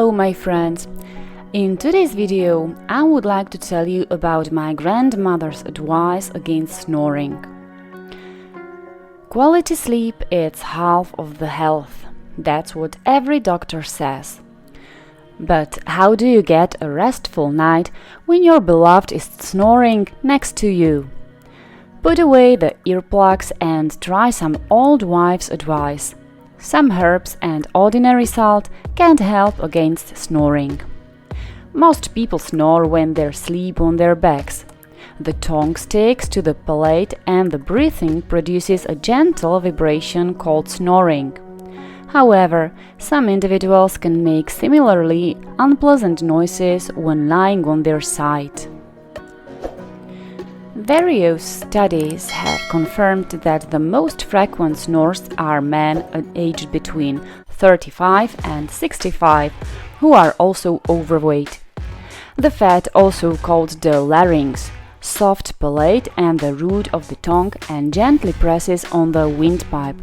Hello my friends! In today's video I would like to tell you about my grandmother's advice against snoring. Quality sleep is half of the health. That's what every doctor says. But how do you get a restful night when your beloved is snoring next to you? Put away the earplugs and try some old wives' advice. Some herbs and ordinary salt can help against snoring. Most people snore when they sleep on their backs. The tongue sticks to the palate and the breathing produces a gentle vibration called snoring. However, some individuals can make similarly unpleasant noises when lying on their side. Various studies have confirmed that the most frequent snorers are men aged between 35 and 65 who are also overweight. The fat, also called the larynx, soft palate and the root of the tongue and gently presses on the windpipe.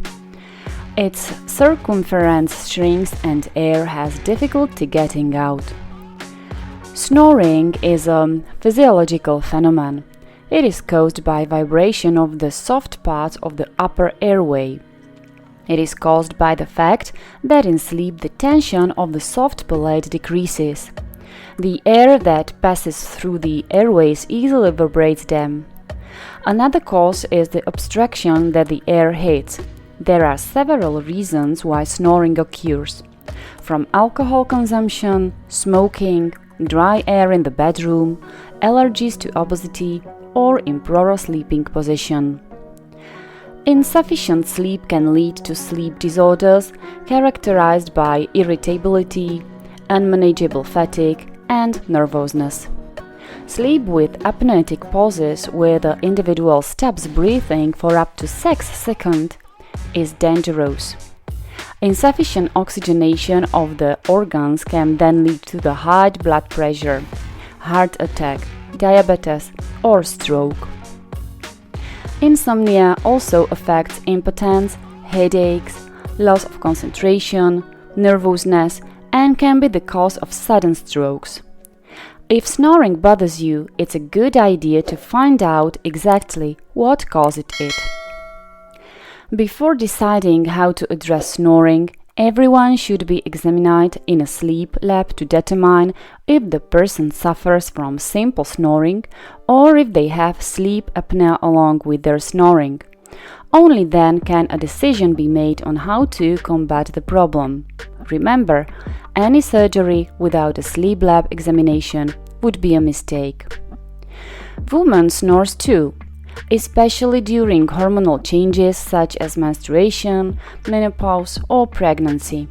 Its circumference shrinks and air has difficulty getting out. Snoring is a physiological phenomenon. It is caused by vibration of the soft parts of the upper airway. It is caused by the fact that in sleep the tension of the soft palate decreases. The air that passes through the airways easily vibrates them. Another cause is the obstruction that the air hits. There are several reasons why snoring occurs, from alcohol consumption, smoking, dry air in the bedroom, allergies to obesity, or improper sleeping position. Insufficient sleep can lead to sleep disorders characterized by irritability, unmanageable fatigue, and nervousness. Sleep with apneic pauses where the individual stops breathing for up to 6 seconds is dangerous. Insufficient oxygenation of the organs can then lead to the high blood pressure, heart attack, diabetes, or stroke. Insomnia also affects impotence, headaches, loss of concentration, nervousness, and can be the cause of sudden strokes. If snoring bothers you, it's a good idea to find out exactly what caused it. Before deciding how to address snoring, everyone should be examined in a sleep lab to determine if the person suffers from simple snoring or if they have sleep apnea along with their snoring. Only then can a decision be made on how to combat the problem. Remember, any surgery without a sleep lab examination would be a mistake. Women snore too, especially during hormonal changes such as menstruation, menopause, or pregnancy.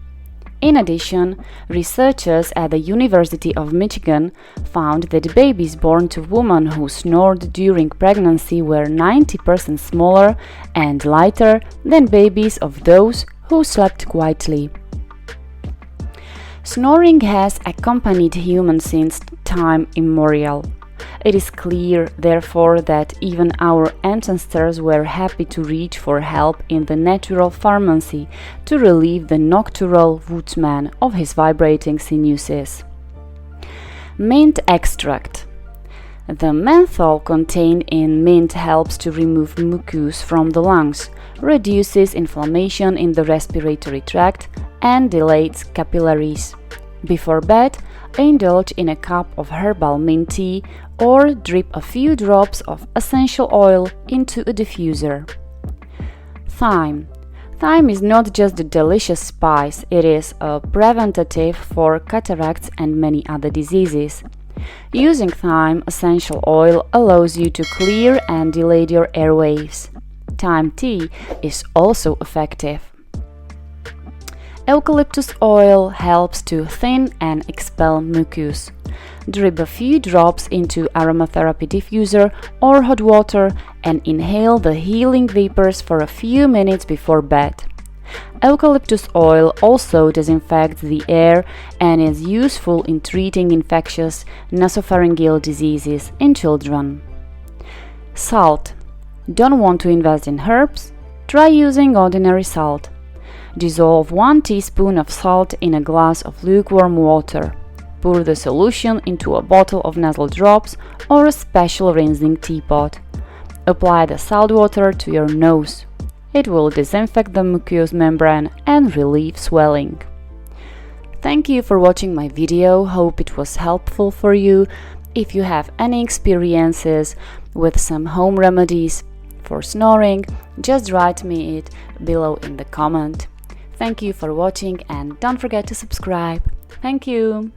In addition, researchers at the University of Michigan found that babies born to women who snored during pregnancy were 90% smaller and lighter than babies of those who slept quietly. Snoring has accompanied humans since time immemorial. It is clear, therefore, that even our ancestors were happy to reach for help in the natural pharmacy to relieve the nocturnal woodsman of his vibrating sinuses. Mint extract. The menthol contained in mint helps to remove mucus from the lungs, reduces inflammation in the respiratory tract, and dilates capillaries. Before bed, indulge in a cup of herbal mint tea or drip a few drops of essential oil into a diffuser. Thyme. Thyme is not just a delicious spice, it is a preventative for cataracts and many other diseases. Using thyme essential oil allows you to clear and dilate your airwaves. Thyme tea is also effective. Eucalyptus oil helps to thin and expel mucus. Drip a few drops into aromatherapy diffuser or hot water and inhale the healing vapors for a few minutes before bed. Eucalyptus oil also disinfects the air and is useful in treating infectious nasopharyngeal diseases in children. Salt. Don't want to invest in herbs? Try using ordinary salt. Dissolve 1 teaspoon of salt in a glass of lukewarm water. Pour the solution into a bottle of nasal drops or a special rinsing teapot. Apply the salt water to your nose. It will disinfect the mucous membrane and relieve swelling. Thank you for watching my video. Hope it was helpful for you. If you have any experiences with some home remedies for snoring, just write me it below in the comment. Thank you for watching and don't forget to subscribe. Thank you.